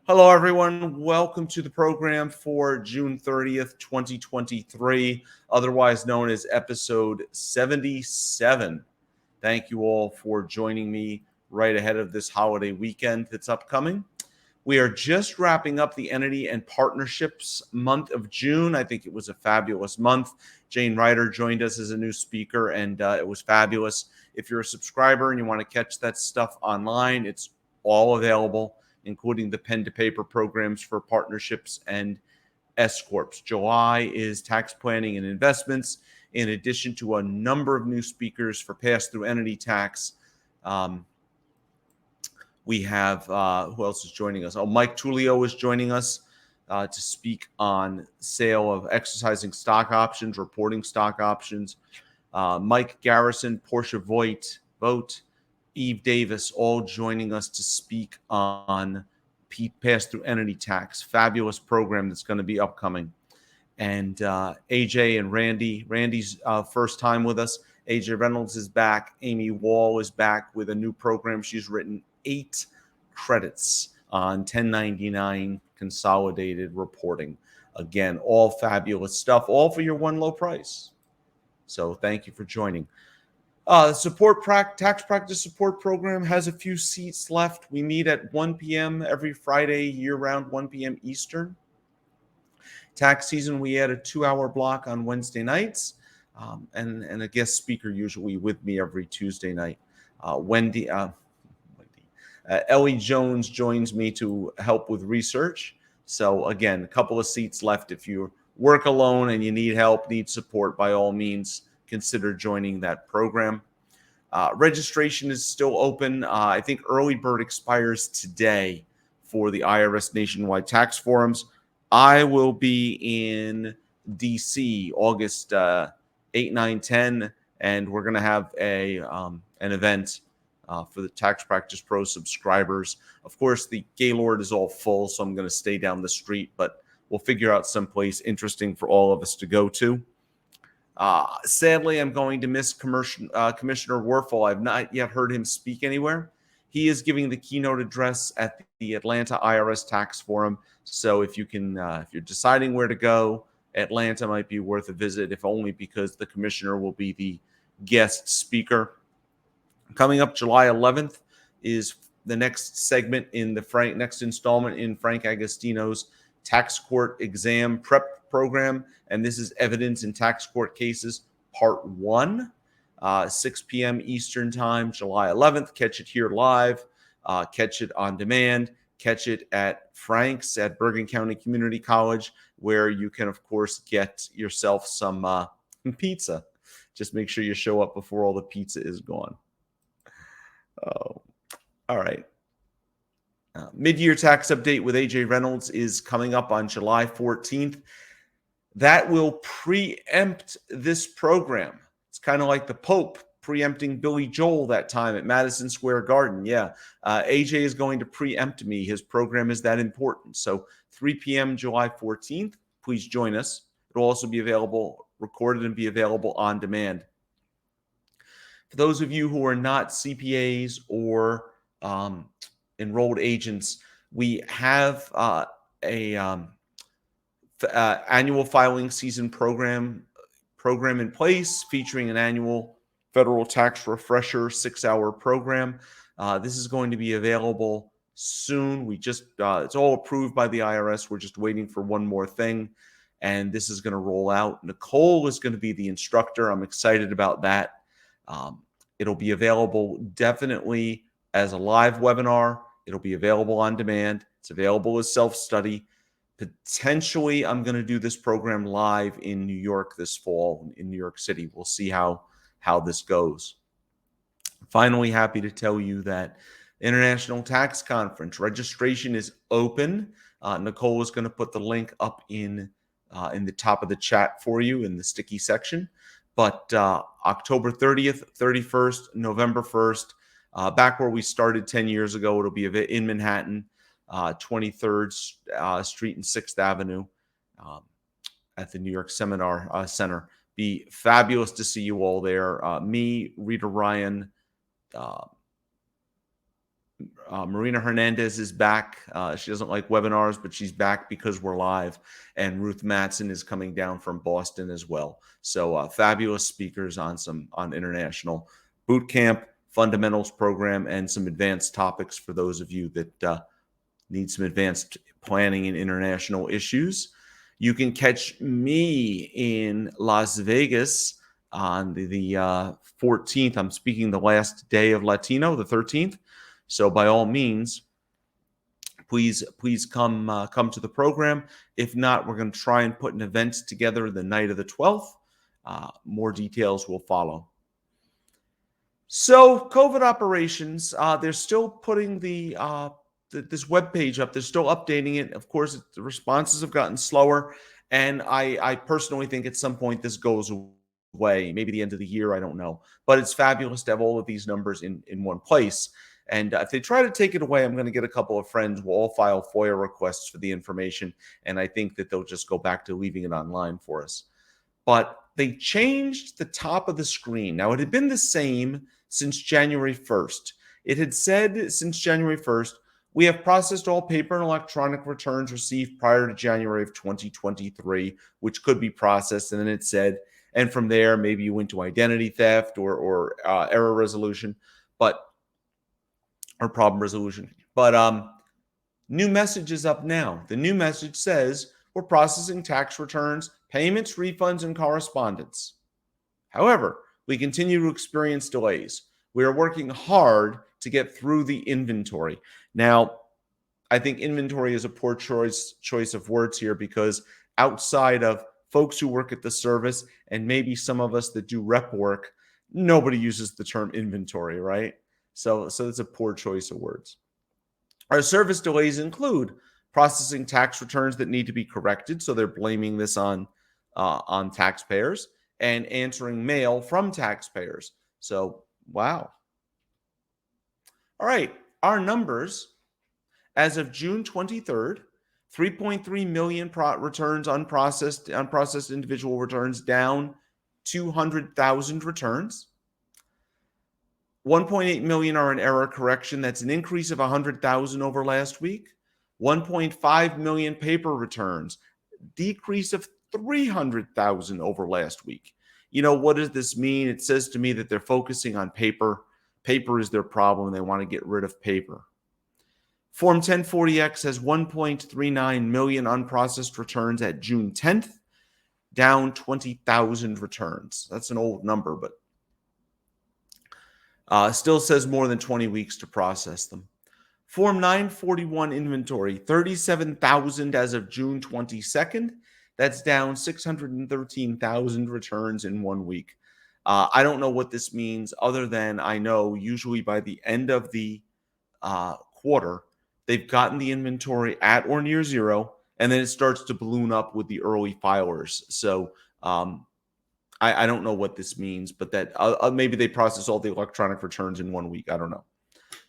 Hello, everyone. Welcome to the program for June 30th, 2023, otherwise known as episode 77. Thank you all for joining me right ahead of this holiday weekend that's upcoming. We are just wrapping up the entity and partnerships month of June. I think it was a fabulous month. Jane Ryder joined us as a new speaker, and it was fabulous. If you're a subscriber and you want to catch that stuff online, it's all available, including the pen to paper programs for partnerships and S Corps. July is tax planning and investments, in addition to a number of new speakers for pass through entity tax. We have, who else is joining us? Oh, Mike Tullio is joining us to speak on sale of exercising stock options, reporting stock options. Mike Garrison, Portia Vogt, Eve Davis, all joining us to speak on pass-through entity tax. Fabulous program that's going to be upcoming. And AJ and Randy's first time with us. AJ Reynolds is back. Amy Wall is back with a new program. She's written 8 credits on 1099 consolidated reporting. Again, all fabulous stuff, all for your one low price. So thank you for joining. Tax practice support program has a few seats left. We meet at 1 p.m. every Friday, year-round, 1 p.m. Eastern. Tax season, we add a 2-hour block on Wednesday nights, and a guest speaker usually with me every Tuesday night. Ellie Jones joins me to help with research. So again, a couple of seats left. If you work alone and you need help, need support, by all means, consider joining that program. Registration is still open. I think early bird expires today for the IRS Nationwide Tax Forums. I will be in DC August 8, 9, 10, and we're going to have an event for the Tax Practice Pro subscribers. Of course, the Gaylord is all full, so I'm going to stay down the street, but we'll figure out someplace interesting for all of us to go to. Sadly, I'm going to miss Commissioner Werfel. I've not yet heard him speak anywhere. He is giving the keynote address at the Atlanta IRS Tax Forum. So if you're deciding where to go, Atlanta might be worth a visit, if only because the commissioner will be the guest speaker. Coming up July 11th is the next segment in the next installment in Frank Agostino's Tax Court Exam Prep Program, and this is Evidence in Tax Court Cases, Part 1, 6 p.m. Eastern Time, July 11th. Catch it here live, catch it on demand, catch it at Frank's at Bergen County Community College, where you can, of course, get yourself some pizza. Just make sure you show up before all the pizza is gone. Oh, all right. Mid-year tax update with AJ Reynolds is coming up on July 14th. That will preempt this program. It's kind of like the Pope preempting Billy Joel that time at Madison Square Garden. Yeah, AJ is going to preempt me. His program is that important. So 3 p.m. July 14th, please join us. It'll also be available, recorded, and be available on demand. For those of you who are not CPAs or enrolled agents, we have annual filing season program in place, featuring an annual federal tax refresher 6-hour program. This is going to be available soon. It's all approved by the IRS. We're just waiting for one more thing, and this is going to roll out. Nicole is going to be the instructor. I'm excited about that. It'll be available definitely as a live webinar. It'll be available on demand. It's available as self-study. Potentially, I'm going to do this program live in New York this fall, in New York City. We'll see how this goes. Finally, happy to tell you that International Tax Conference registration is open. Nicole is going to put the link up in the top of the chat for you in the sticky section. But October 30th, 31st, November 1st, back where we started 10 years ago, it'll be in Manhattan, 23rd Street and 6th Avenue at the New York Seminar Center. Be fabulous to see you all there. Me, Rita Ryan, Marina Hernandez is back. She doesn't like webinars, but she's back because we're live. And Ruth Matson is coming down from Boston as well. So fabulous speakers on international boot camp, fundamentals program, and some advanced topics for those of you that need some advanced planning in international issues. You can catch me in Las Vegas on the 14th. I'm speaking the last day of Latino, the 13th. So by all means, please come to the program. If not, we're going to try and put an event together the night of the 12th. More details will follow. So COVID operations, they're still putting this webpage up. They're still updating it. Of course, the responses have gotten slower. And I personally think at some point this goes away, maybe the end of the year, I don't know. But it's fabulous to have all of these numbers in one place. And if they try to take it away, I'm going to get a couple of friends. We'll all file FOIA requests for the information. And I think that they'll just go back to leaving it online for us. But they changed the top of the screen. Now, it had been the same since January 1st. It had said since January 1st, we have processed all paper and electronic returns received prior to January of 2023, which could be processed. And then it said, and from there, maybe you went to identity theft or error resolution, or problem resolution. But new message is up now. The new message says we're processing tax returns, payments, refunds, and correspondence. However, we continue to experience delays. We are working hard to get through the inventory. Now, I think inventory is a poor choice of words here, because outside of folks who work at the service and maybe some of us that do rep work, nobody uses the term inventory, right? So it's a poor choice of words. Our service delays include processing tax returns that need to be corrected, so they're blaming this on taxpayers, and answering mail from taxpayers. So, wow. All right, our numbers as of June 23rd, 3.3 million returns unprocessed individual returns, down 200,000 returns. 1.8 million are in error correction. That's an increase of 100,000 over last week. 1.5 million paper returns, decrease of 300,000 over last week. You know, what does this mean? It says to me that they're focusing on paper. Paper is their problem, and they want to get rid of paper. Form 1040X has 1.39 million unprocessed returns at June 10th, down 20,000 returns. That's an old number, but still says more than 20 weeks to process them. Form 941 inventory, 37,000 as of June 22nd. That's down 613,000 returns in 1 week. I don't know what this means, other than I know usually by the end of the quarter, they've gotten the inventory at or near zero, and then it starts to balloon up with the early filers. So I don't know what this means, but that maybe they process all the electronic returns in 1 week. I don't know.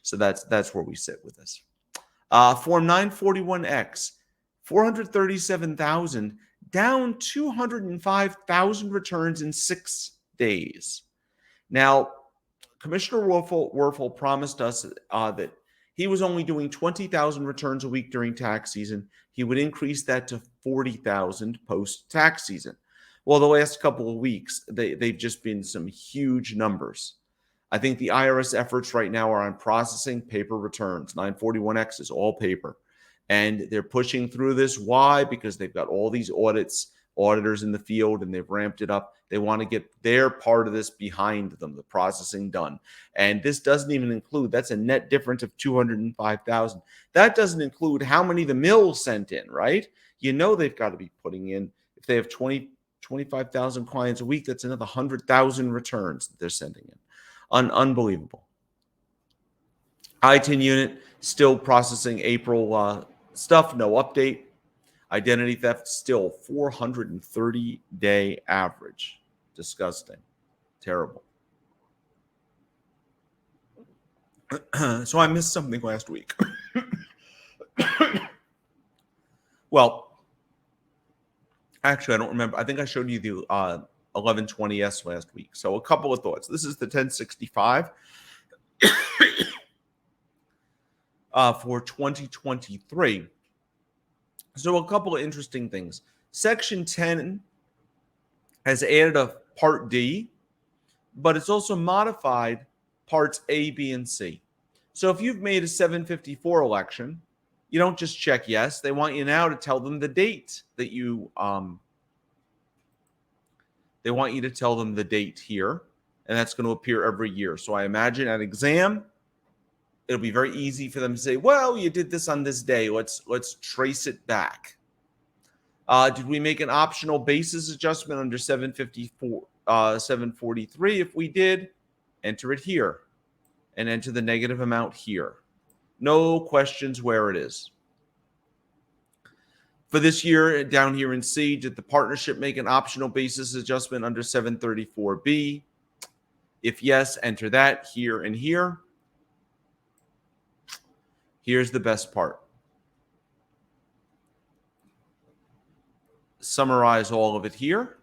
So that's where we sit with this. Form 941X, 437,000, down 205,000 returns in 6 days. Now, Commissioner Werfel promised us that he was only doing 20,000 returns a week during tax season. He would increase that to 40,000 post-tax season. Well, the last couple of weeks, they've just been some huge numbers. I think the IRS efforts right now are on processing paper returns. 941X is all paper. And they're pushing through this. Why? Because they've got all these auditors in the field, and they've ramped it up. They want to get their part of this behind them, the processing done. And this doesn't even include, that's a net difference of 205,000. That doesn't include how many the mills sent in, right? You know they've got to be putting in, if they have 25,000 clients a week, that's another 100,000 returns that they're sending in. Unbelievable. ITIN unit still processing April stuff, no update. Identity theft still 430-day average. Disgusting. Terrible. So I missed something last week. Well, actually, I don't remember. I think I showed you the 1120S last week. So a couple of thoughts. This is the 1065. for 2023. So a couple of interesting things. Section 10 has added a Part D, but it's also modified Parts A, B, and C. So if you've made a 754 election, you don't just check yes. They want you now to tell them the date that you they want you to tell them the date here, and that's going to appear every year. So I imagine at exam, it'll be very easy for them to say, well, you did this on this day. Let's trace it back. Did we make an optional basis adjustment under 754, 743? If we did, enter it here and enter the negative amount here. No questions where it is. For this year, down here in C, did the partnership make an optional basis adjustment under 734B? If yes, enter that here and here. Here's the best part. Summarize all of it here.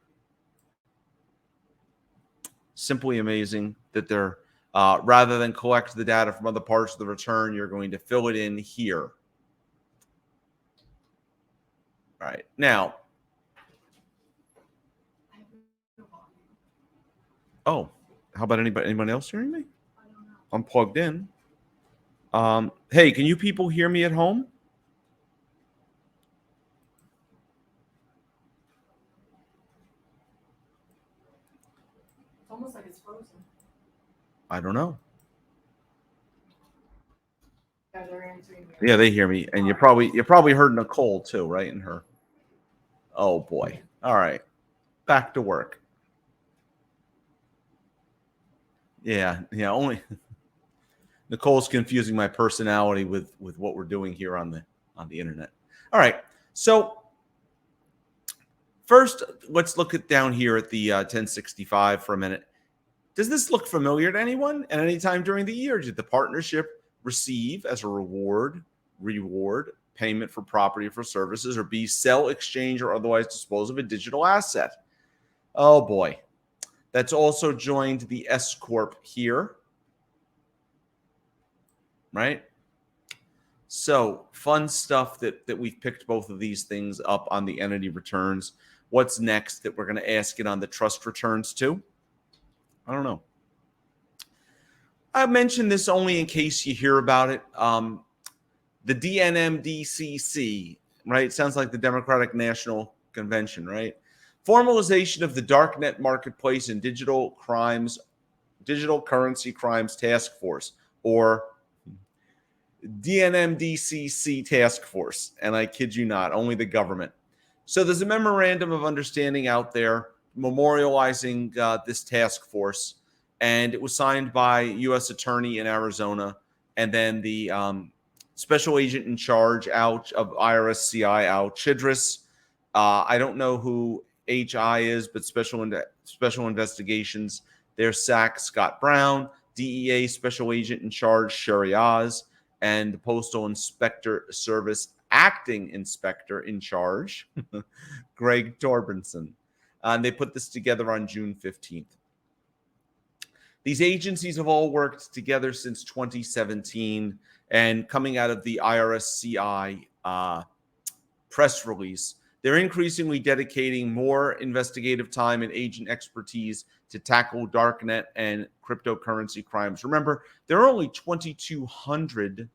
Simply amazing that they're, rather than collect the data from other parts of the return, you're going to fill it in here. All right. Now, oh, how about anyone else hearing me? I'm plugged in. Hey, can you people hear me at home? It's almost like it's frozen. I don't know. Yeah, they're answering me. Yeah, they hear me, and you probably heard Nicole too, right? In her. Oh boy. All right. Back to work. Yeah. Only Nicole's confusing my personality with what we're doing here on the internet. All right. So first, let's look at down here at the 1065 for a minute. Does this look familiar to anyone? At any time during the year, did the partnership receive as a reward payment for property or for services, or B, sell, exchange, or otherwise dispose of a digital asset? Oh boy. That's also joined the S Corp here. Right? So fun stuff that we've picked both of these things up on the entity returns. What's next that we're going to ask it on the trust returns too? I don't know. I mentioned this only in case you hear about it. The DNMDCC, right? It sounds like the Democratic National Convention, right? Formalization of the Darknet Marketplace and Digital Currency Crimes Task Force, or DNMDCC Task Force. And I kid you not, only the government. So there's a memorandum of understanding out there memorializing this task force, and it was signed by U.S. Attorney in Arizona, and then the special agent in charge out of IRS CI Al Chidris. I don't know who HI is, but special investigations. There's SAC Scott Brown, DEA special agent in charge Sherry Oz, and the Postal Inspector Service acting inspector in charge Greg Torbenson. And they put this together on June 15th. These agencies have all worked together since 2017, and coming out of the IRS CI press release, they're increasingly dedicating more investigative time and agent expertise to tackle darknet and cryptocurrency crimes. Remember, there are only 2,200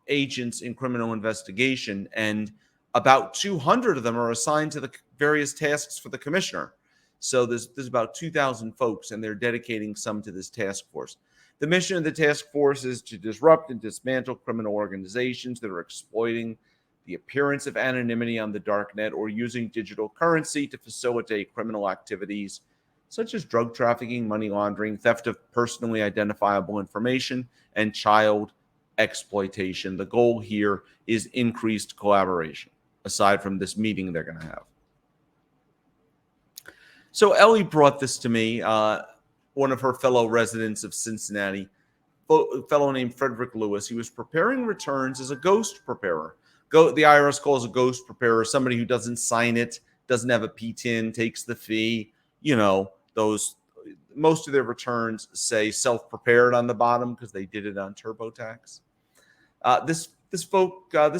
agents in criminal investigation, and about 200 of them are assigned to the various tasks for the commissioner. So there's about 2,000 folks, and they're dedicating some to this task force. The mission of the task force is to disrupt and dismantle criminal organizations that are exploiting the appearance of anonymity on the darknet or using digital currency to facilitate criminal activities such as drug trafficking, money laundering, theft of personally identifiable information, and child exploitation. The goal here is increased collaboration, aside from this meeting they're going to have. So Ellie brought this to me, one of her fellow residents of Cincinnati, a fellow named Frederick Lewis. He was preparing returns as a ghost preparer. The IRS calls a ghost preparer somebody who doesn't sign it, doesn't have a PTIN, takes the fee. You know, most of their returns say self-prepared on the bottom because they did it on TurboTax. This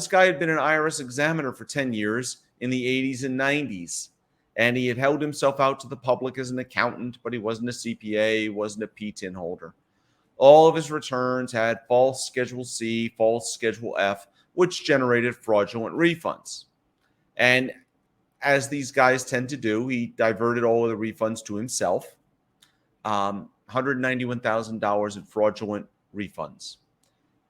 guy had been an IRS examiner for 10 years in the 80s and 90s, and he had held himself out to the public as an accountant, but he wasn't a CPA, he wasn't a PTIN holder. All of his returns had false Schedule C, false Schedule F, which generated fraudulent refunds. And as these guys tend to do, he diverted all of the refunds to himself. $191,000 in fraudulent refunds.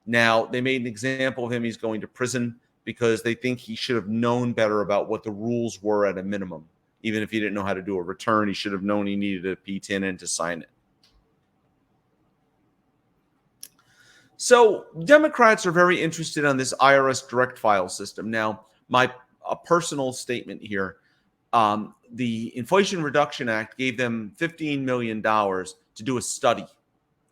Now, they made an example of him. He's going to prison because they think he should have known better about what the rules were at a minimum. Even if he didn't know how to do a return, he should have known he needed a PTIN and to sign it. So Democrats are very interested on this IRS Direct File system. Now, a personal statement here. The Inflation Reduction Act gave them $15 million to do a study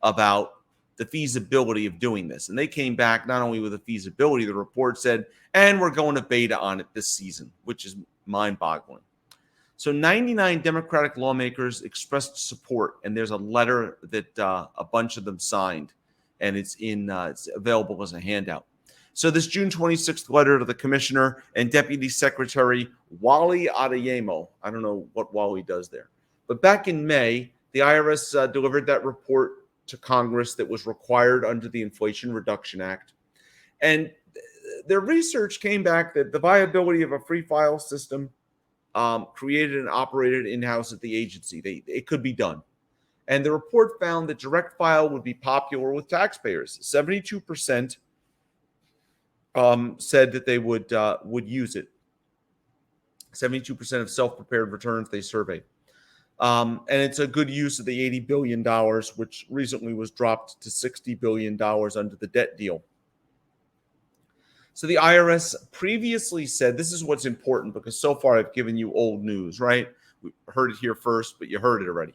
about the feasibility of doing this. And they came back not only with a feasibility, the report said, and we're going to beta on it this season, which is mind-boggling. So 99 Democratic lawmakers expressed support, and there's a letter that a bunch of them signed, and it's available as a handout. So this June 26th letter to the Commissioner and Deputy Secretary Wally Adeyemo, I don't know what Wally does there, but back in May, the IRS delivered that report to Congress that was required under the Inflation Reduction Act. And their research came back that the viability of a free file system created and operated in-house at the agency. It could be done. And the report found that direct file would be popular with taxpayers. 72% said that they would use it. 72% of self-prepared returns they surveyed. And it's a good use of the $80 billion, which recently was dropped to $60 billion under the debt deal. So the IRS previously said, this is what's important because so far I've given you old news, right? We heard it here first, but you heard it already.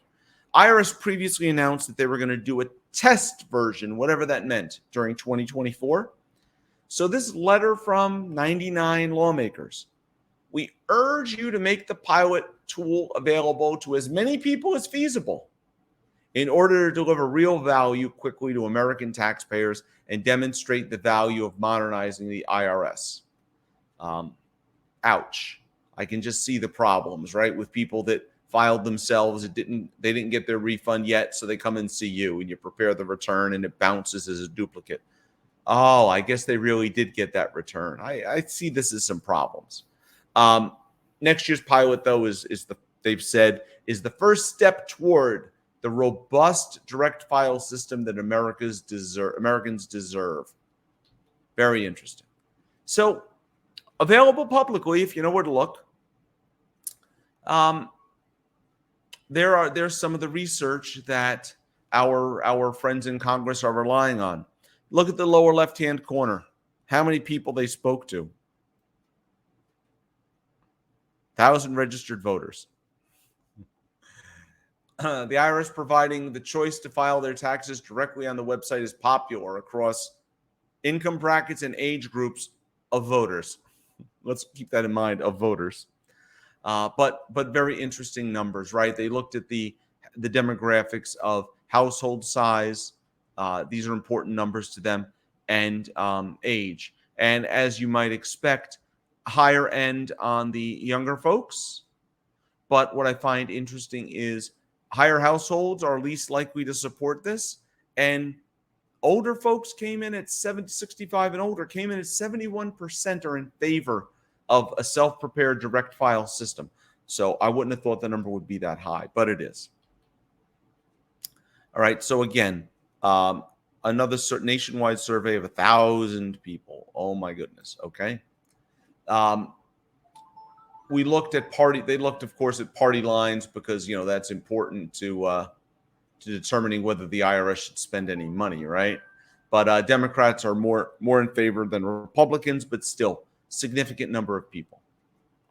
IRS previously announced that they were going to do a test version, whatever that meant, during 2024. So this letter from 99 lawmakers, we urge you to make the pilot tool available to as many people as feasible in order to deliver real value quickly to American taxpayers and demonstrate the value of modernizing the IRS. Ouch. I can just see the problems, right? With people that filed themselves, they didn't get their refund yet, so they come and see you and you prepare the return and it bounces as a duplicate. Oh, I guess they really did get that return. I see this as some problems. Next year's pilot, though, they've said is the first step toward the robust direct file system that Americans deserve. Very interesting. So, available publicly if you know where to look. There's some of the research that our friends in Congress are relying on. Look at the lower left-hand corner. How many people they spoke to? 1,000 registered voters. The IRS providing the choice to file their taxes directly on the website is popular across income brackets and age groups of voters. Let's keep that in mind, of voters. But very interesting numbers, right? They looked at the demographics of household size. These are important numbers to them, and age. And as you might expect, higher end on the younger folks. But what I find interesting is higher households are least likely to support this. And older folks came in at 65 and older, came in at 71% are in favor of a self-prepared direct file system. So I wouldn't have thought the number would be that high, but it is. All right. So again, another nationwide survey of 1,000 people. Oh my goodness. Okay. We looked at they looked, of course, at party lines because, that's important to determining whether the IRS should spend any money, right? But Democrats are more in favor than Republicans, but still significant number of people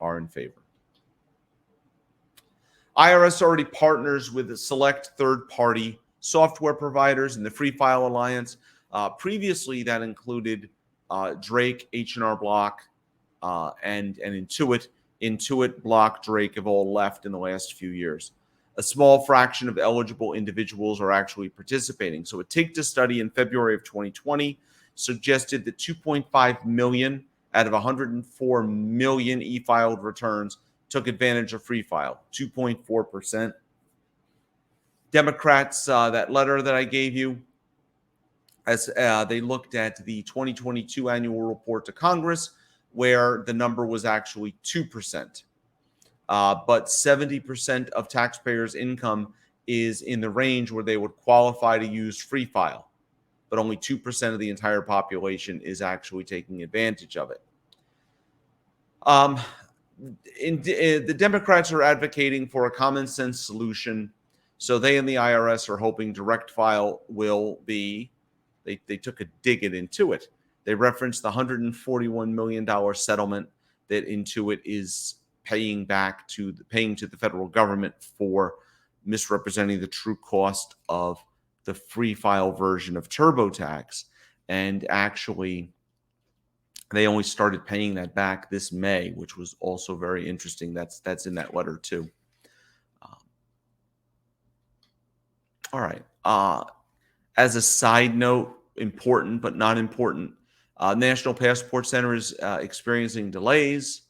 are in favor. IRS already partners with select third-party software providers in the Free File Alliance. Previously, that included Drake, H&R Block, and Intuit. Intuit, Block, Drake have all left in the last few years. A small fraction of eligible individuals are actually participating. So a Take to Study in February of 2020 suggested that 2.5 million out of 104 million e-filed returns took advantage of free file, 2.4%. Democrats, that letter that I gave you, as they looked at the 2022 annual report to Congress, where the number was actually 2%. But 70% of taxpayers' income is in the range where they would qualify to use free file, but only 2% of the entire population is actually taking advantage of it. The Democrats are advocating for a common sense solution. So they and the IRS are hoping Direct File will be, they took a dig into it. They referenced the $141 million settlement that Intuit is paying to the federal government for misrepresenting the true cost of the free file version of TurboTax. And actually, they only started paying that back this May, which was also very interesting. That's in that letter too. All right. As a side note, important but not important, National Passport Center is experiencing delays.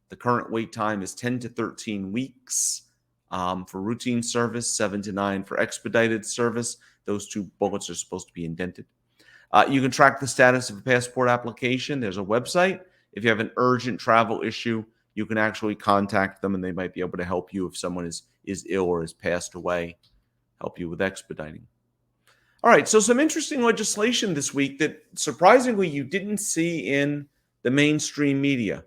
The current wait time is 10 to 13 weeks for routine service, 7 to 9 for expedited service. Those two bullets are supposed to be indented. You can track the status of a passport application. There's a website. If you have an urgent travel issue, you can actually contact them and they might be able to help you if someone is ill or has passed away, help you with expediting. All right, so some interesting legislation this week that surprisingly you didn't see in the mainstream media.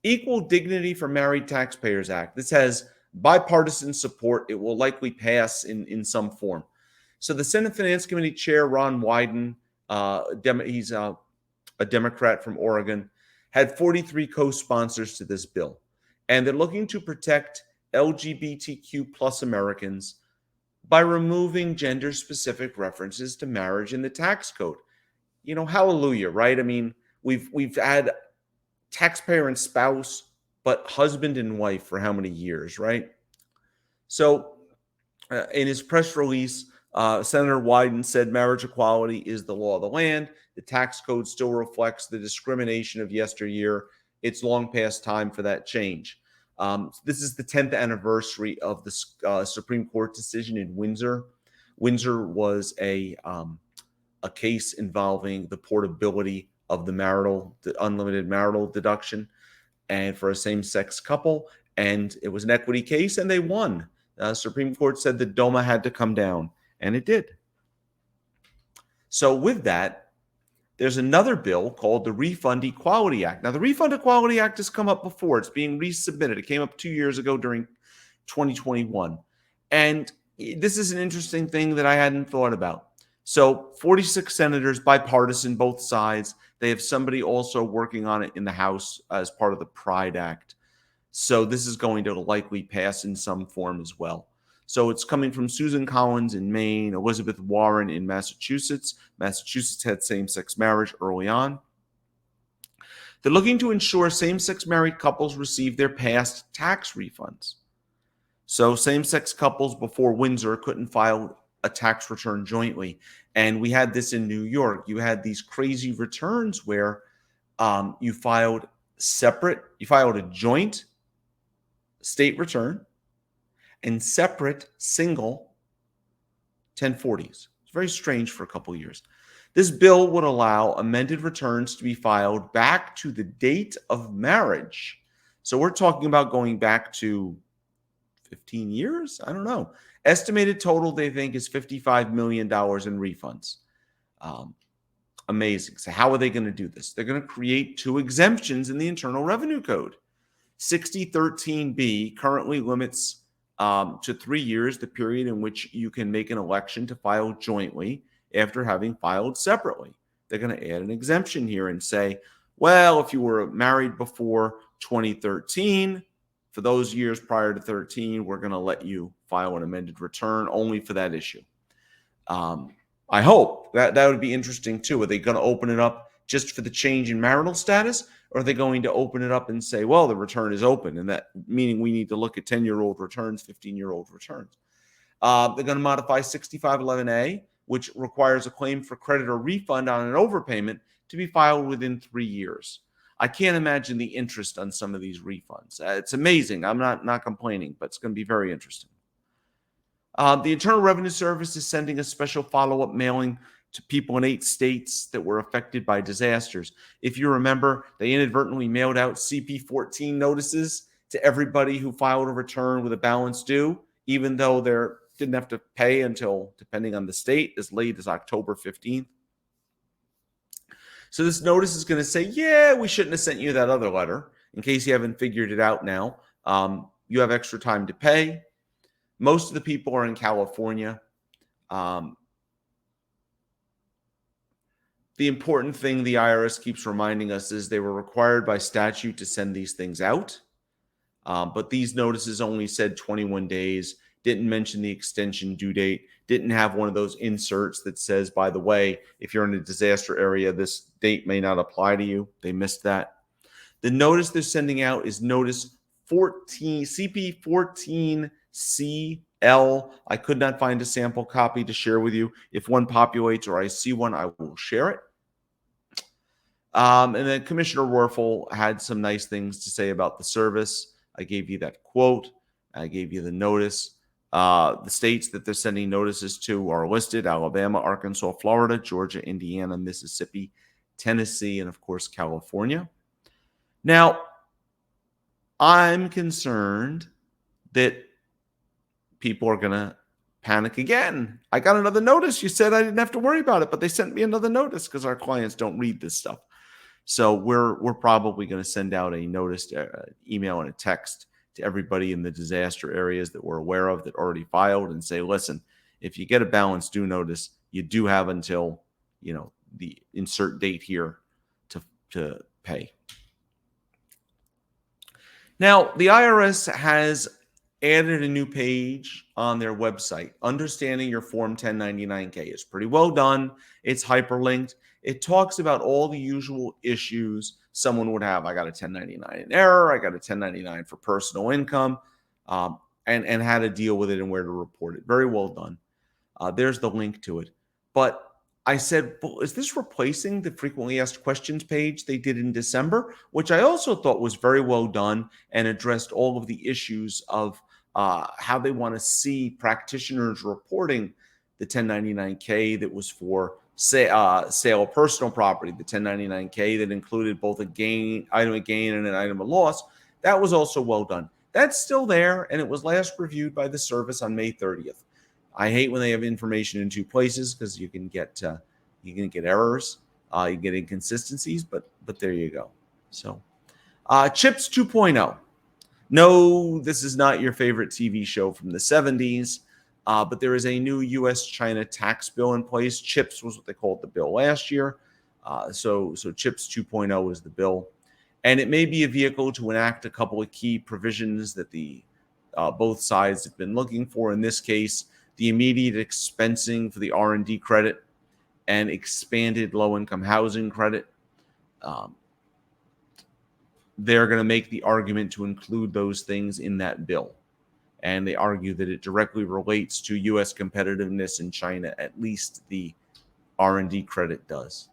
Equal Dignity for Married Taxpayers Act. This has bipartisan support. It will likely pass in some form. So the Senate Finance Committee Chair, Ron Wyden, he's a Democrat from Oregon, had 43 co-sponsors to this bill. And they're looking to protect LGBTQ plus Americans by removing gender-specific references to marriage in the tax code. You know, hallelujah, right? I mean, we've had taxpayer and spouse, but husband and wife for how many years, right? So in his press release, Senator Wyden said marriage equality is the law of the land. The tax code still reflects the discrimination of yesteryear. It's long past time for that change. This is the 10th anniversary of the Supreme Court decision in Windsor. Windsor was a case involving the portability of the unlimited marital deduction, and for a same-sex couple, and it was an equity case, and they won. Supreme Court said that DOMA had to come down, and it did. So with that, there's another bill called the Refund Equality Act. Now, the Refund Equality Act has come up before. It's being resubmitted. It came up 2 years ago during 2021. And this is an interesting thing that I hadn't thought about. So 46 senators, bipartisan, both sides. They have somebody also working on it in the House as part of the Pride Act. So this is going to likely pass in some form as well. So it's coming from Susan Collins in Maine, Elizabeth Warren in Massachusetts. Massachusetts had same-sex marriage early on. They're looking to ensure same-sex married couples receive their past tax refunds. So same-sex couples before Windsor couldn't file a tax return jointly. And we had this in New York. You had these crazy returns where you filed a joint state return and separate single 1040s. It's very strange for a couple of years. This bill would allow amended returns to be filed back to the date of marriage. So we're talking about going back to 15 years? I don't know. Estimated total, they think, is $55 million in refunds. Amazing. So how are they going to do this? They're going to create two exemptions in the Internal Revenue Code. 6013B currently limits to 3 years the period in which you can make an election to file jointly after having filed separately. They're going to add an exemption here and say, well, if you were married before 2013, for those years prior to 13, we're going to let you file an amended return only for that issue. I hope that would be interesting too. Are they going to open it up just for the change in marital status? Or are they going to open it up and say, well, the return is open, and that meaning we need to look at 10-year-old returns, 15-year-old returns? They're going to modify 6511A, which requires a claim for credit or refund on an overpayment to be filed within 3 years. I can't imagine the interest on some of these refunds. It's amazing. I'm not complaining, but it's going to be very interesting. The Internal Revenue Service is sending a special follow-up mailing to people in 8 states that were affected by disasters. If you remember, they inadvertently mailed out CP14 notices to everybody who filed a return with a balance due, even though they didn't have to pay until, depending on the state, as late as October 15th. So this notice is going to say, yeah, we shouldn't have sent you that other letter. In case you haven't figured it out now, you have extra time to pay. Most of the people are in California. The important thing the IRS keeps reminding us is they were required by statute to send these things out. But these notices only said 21 days, didn't mention the extension due date, didn't have one of those inserts that says, by the way, if you're in a disaster area, this date may not apply to you. They missed that. The notice they're sending out is notice 14, CP14CL. I could not find a sample copy to share with you. If one populates or I see one, I will share it. And then Commissioner Werfel had some nice things to say about the service. I gave you that quote. I gave you the notice. The states that they're sending notices to are listed: Alabama, Arkansas, Florida, Georgia, Indiana, Mississippi, Tennessee, and of course, California. Now, I'm concerned that people are going to panic again. I got another notice. You said I didn't have to worry about it, but they sent me another notice because our clients don't read this stuff. So we're probably going to send out a notice, email and a text to everybody in the disaster areas that we're aware of that already filed and say, listen, if you get a balance due notice, you do have until, the insert date here to pay. Now, the IRS has added a new page on their website. Understanding your Form 1099-K is pretty well done. It's hyperlinked. It talks about all the usual issues someone would have. I got a 1099 in error. I got a 1099 for personal income, and how to deal with it and where to report it. Very well done. There's the link to it. But I said, well, is this replacing the frequently asked questions page they did in December, which I also thought was very well done and addressed all of the issues of how they want to see practitioners reporting the 1099-K that was for sale of personal property, the 1099-K that included both item of gain and an item of loss. That was also well done. That's still there, and it was last reviewed by the service on May 30th. I hate when they have information in 2 places because you can get errors, you can get inconsistencies, but there you go. So, CHIPS 2.0. No, this is not your favorite TV show from the 70s, but there is a new U.S.-China tax bill in place. CHIPS was what they called the bill last year. So CHIPS 2.0 is the bill. And it may be a vehicle to enact a couple of key provisions that both sides have been looking for. In this case, the immediate expensing for the R&D credit and expanded low-income housing credit. They're going to make the argument to include those things in that bill. And they argue that it directly relates to U.S. competitiveness in China, at least the R&D credit does.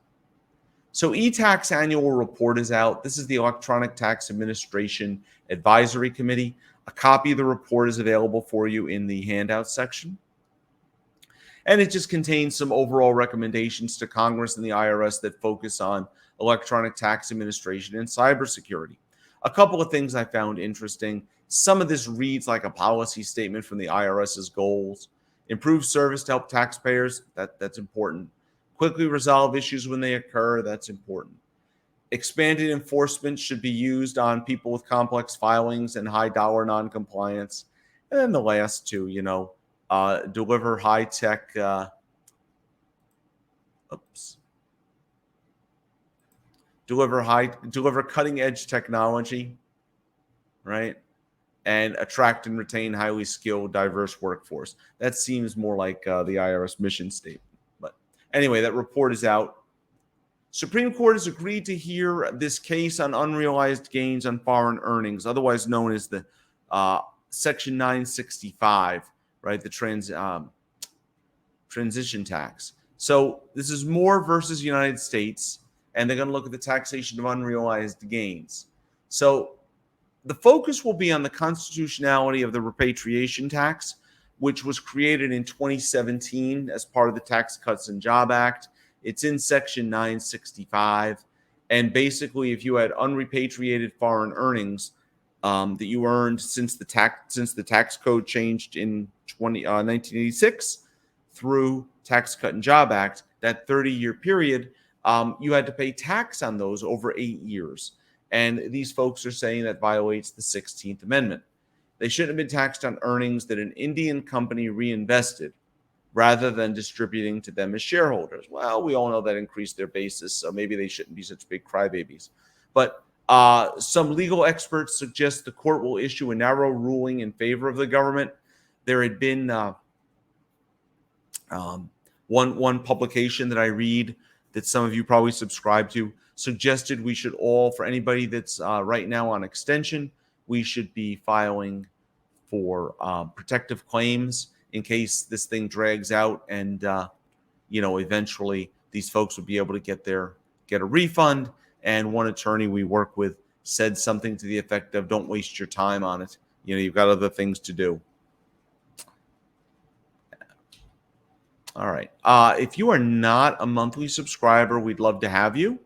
So ETAAC's annual report is out. This is the Electronic Tax Administration Advisory Committee. A copy of the report is available for you in the handout section. And it just contains some overall recommendations to Congress and the IRS that focus on electronic tax administration and cybersecurity. A couple of things I found interesting. Some of this reads like a policy statement from the IRS's goals. Improve service to help taxpayers, that's important. Quickly resolve issues when they occur, that's important. Expanded enforcement should be used on people with complex filings and high dollar non-compliance. And then the last two, deliver high-tech, deliver cutting-edge technology, right? And attract and retain highly skilled, diverse workforce. That seems more like the IRS mission statement. But anyway, that report is out. Supreme Court has agreed to hear this case on unrealized gains on foreign earnings, otherwise known as the Section 965, right? The transition tax. So this is Moore versus United States. and they're going to look at the taxation of unrealized gains. So the focus will be on the constitutionality of the repatriation tax, which was created in 2017 as part of the Tax Cuts and Job Act. It's in Section 965. And basically, if you had unrepatriated foreign earnings that you earned since the tax code changed in 1986 through Tax Cut and Job Act, that 30-year period, you had to pay tax on those over 8 years. And these folks are saying that violates the 16th Amendment. They shouldn't have been taxed on earnings that an Indian company reinvested rather than distributing to them as shareholders. Well, we all know that increased their basis, so maybe they shouldn't be such big crybabies. But some legal experts suggest the court will issue a narrow ruling in favor of the government. There had been one publication that I read that some of you probably subscribe to suggested we should all, for anybody that's right now on extension, we should be filing for protective claims in case this thing drags out, and eventually these folks would be able to get a refund. And one attorney we work with said something to the effect of, "Don't waste your time on it. You've got other things to do." All right. If you are not a monthly subscriber, we'd love to have you.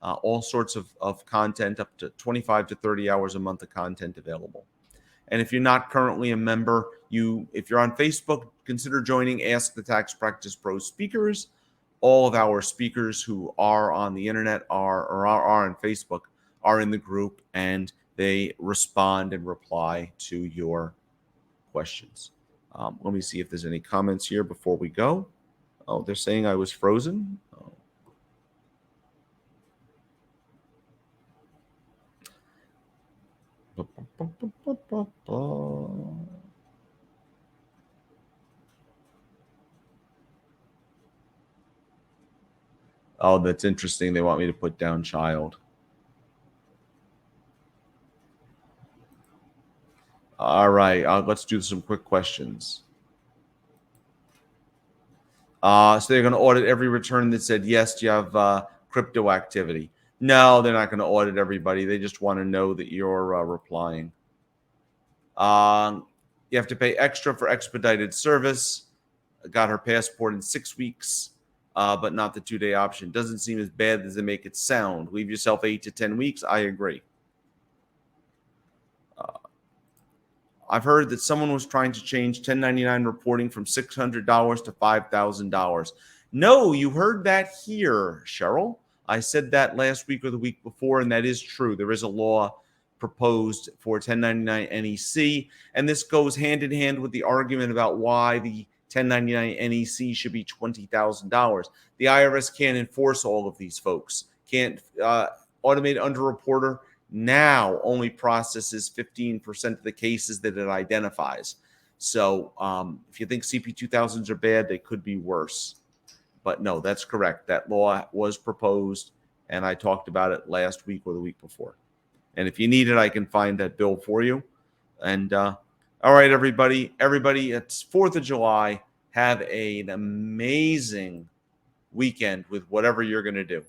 All sorts of content, up to 25 to 30 hours a month of content available. And if you're not currently a member, if you're on Facebook, consider joining Ask the Tax Practice Pro speakers. All of our speakers who are on the internet are on Facebook are in the group, and they respond and reply to your questions. Let me see if there's any comments here before we go. Oh, they're saying I was frozen. Oh, that's interesting. They want me to put down child. All right, let's do some quick questions. So they're going to audit every return that said, yes, do you have crypto activity? No, they're not going to audit everybody. They just want to know that you're replying. You have to pay extra for expedited service. Got her passport in 6 weeks, but not the 2-day option. Doesn't seem as bad as they make it sound. Leave yourself 8 to 10 weeks. I agree. I've heard that someone was trying to change 1099 reporting from $600 to $5,000. No, you heard that here, Cheryl. I said that last week or the week before, and that is true. There is a law proposed for 1099 NEC, and this goes hand in hand with the argument about why the 1099 NEC should be $20,000. The IRS can't enforce all of these folks. Can't automated underreporter now only processes 15% of the cases that it identifies. So if you think CP2000s are bad, they could be worse. But no, that's correct. That law was proposed, and I talked about it last week or the week before. And if you need it, I can find that bill for you. And all right, everybody, it's 4th of July. Have an amazing weekend with whatever you're going to do.